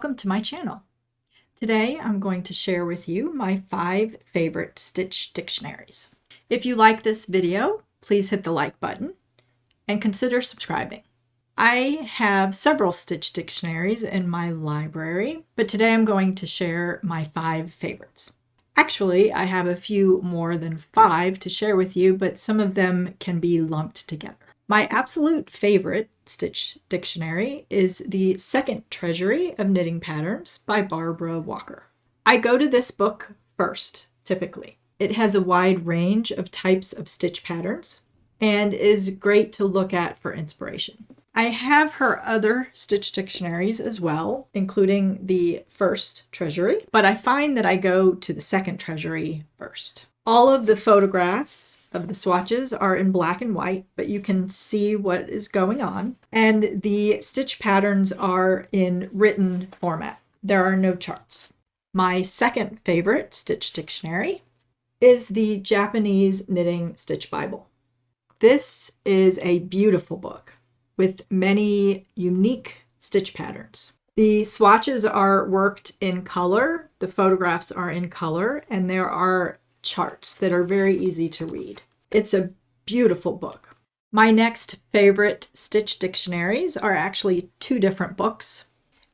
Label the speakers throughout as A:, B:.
A: welcome to my channel. Today I'm going to share with you my 5 favorite stitch dictionaries. If you like this video, please hit the like button and consider subscribing. I have several stitch dictionaries in my library, but today I'm going to share my 5 favorites. Actually, I have a few more than 5 to share with you, but some of them can be lumped together. My absolute favorite stitch dictionary is The Second Treasury of Knitting Patterns by Barbara Walker. I go to this book first, typically. It has a wide range of types of stitch patterns and is great to look at for inspiration. I have her other stitch dictionaries as well, including the First Treasury, but I find that I go to the Second Treasury first. All of the photographs of the swatches are in black and white, but you can see what is going on. And the stitch patterns are in written format. There are no charts. My second favorite stitch dictionary is the Japanese Knitting Stitch Bible. This is a beautiful book with many unique stitch patterns. The swatches are worked in color, the photographs are in color, and there are charts that are very easy to read. It's a beautiful book. My next favorite stitch dictionaries are actually 2 different books,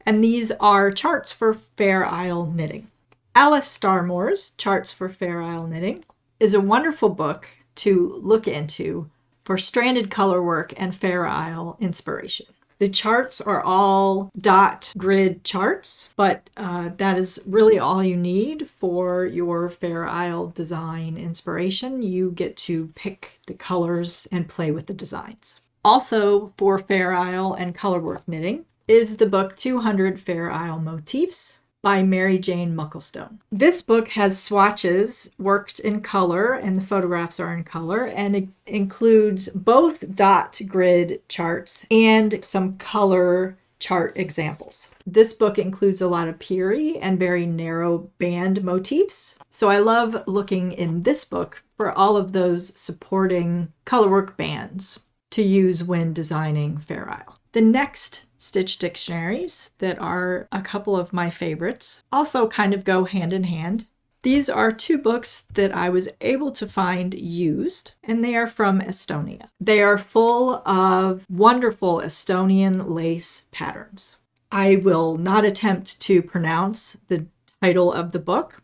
A: and these are charts for Fair Isle knitting. Alice Starmore's Charts for Fair Isle Knitting is a wonderful book to look into for stranded color work and Fair Isle inspiration. The charts are all dot grid charts, but that is really all you need for your Fair Isle design inspiration. You get to pick the colors and play with the designs. Also for Fair Isle and colorwork knitting is the book 200 Fair Isle Motifs by Mary Jane Mucklestone. This book has swatches worked in color, and the photographs are in color, and it includes both dot grid charts and some color chart examples. This book includes a lot of Peary and very narrow band motifs, so I love looking in this book for all of those supporting colorwork bands to use when designing Fair Isle. The next stitch dictionaries that are a couple of my favorites also kind of go hand in hand. These are 2 books that I was able to find used, and they are from Estonia. They are full of wonderful Estonian lace patterns. I will not attempt to pronounce the title of the book,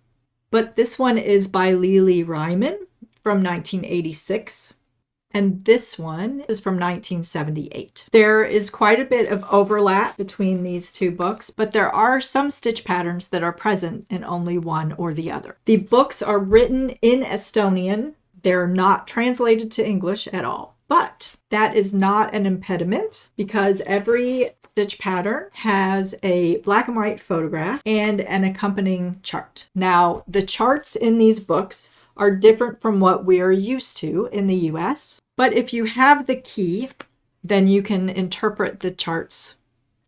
A: but this one is by Leili Reimann from 1986. And this one is from 1978. There is quite a bit of overlap between these 2 books, but there are some stitch patterns that are present in only one or the other. The books are written in Estonian. They're not translated to English at all, but that is not an impediment because every stitch pattern has a black and white photograph and an accompanying chart. Now, the charts in these books are different from what we are used to in the US. But if you have the key, then you can interpret the charts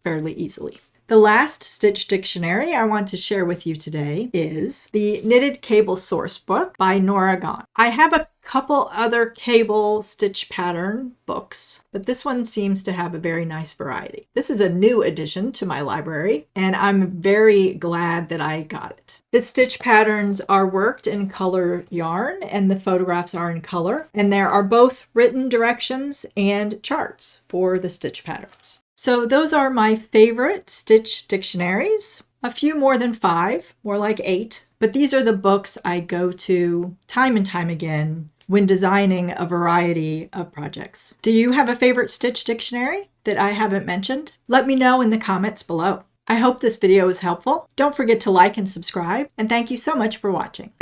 A: fairly easily. The last stitch dictionary I want to share with you today is the Knitted Cable Source Book by Nora Gahn. I have a couple other cable stitch pattern books, but this one seems to have a very nice variety. This is a new addition to my library, and I'm very glad that I got it. The stitch patterns are worked in color yarn, and the photographs are in color, and there are both written directions and charts for the stitch patterns. So those are my favorite stitch dictionaries. A few more than 5, more like 8, but these are the books I go to time and time again when designing a variety of projects. Do you have a favorite stitch dictionary that I haven't mentioned? Let me know in the comments below. I hope this video was helpful. Don't forget to like and subscribe, and thank you so much for watching.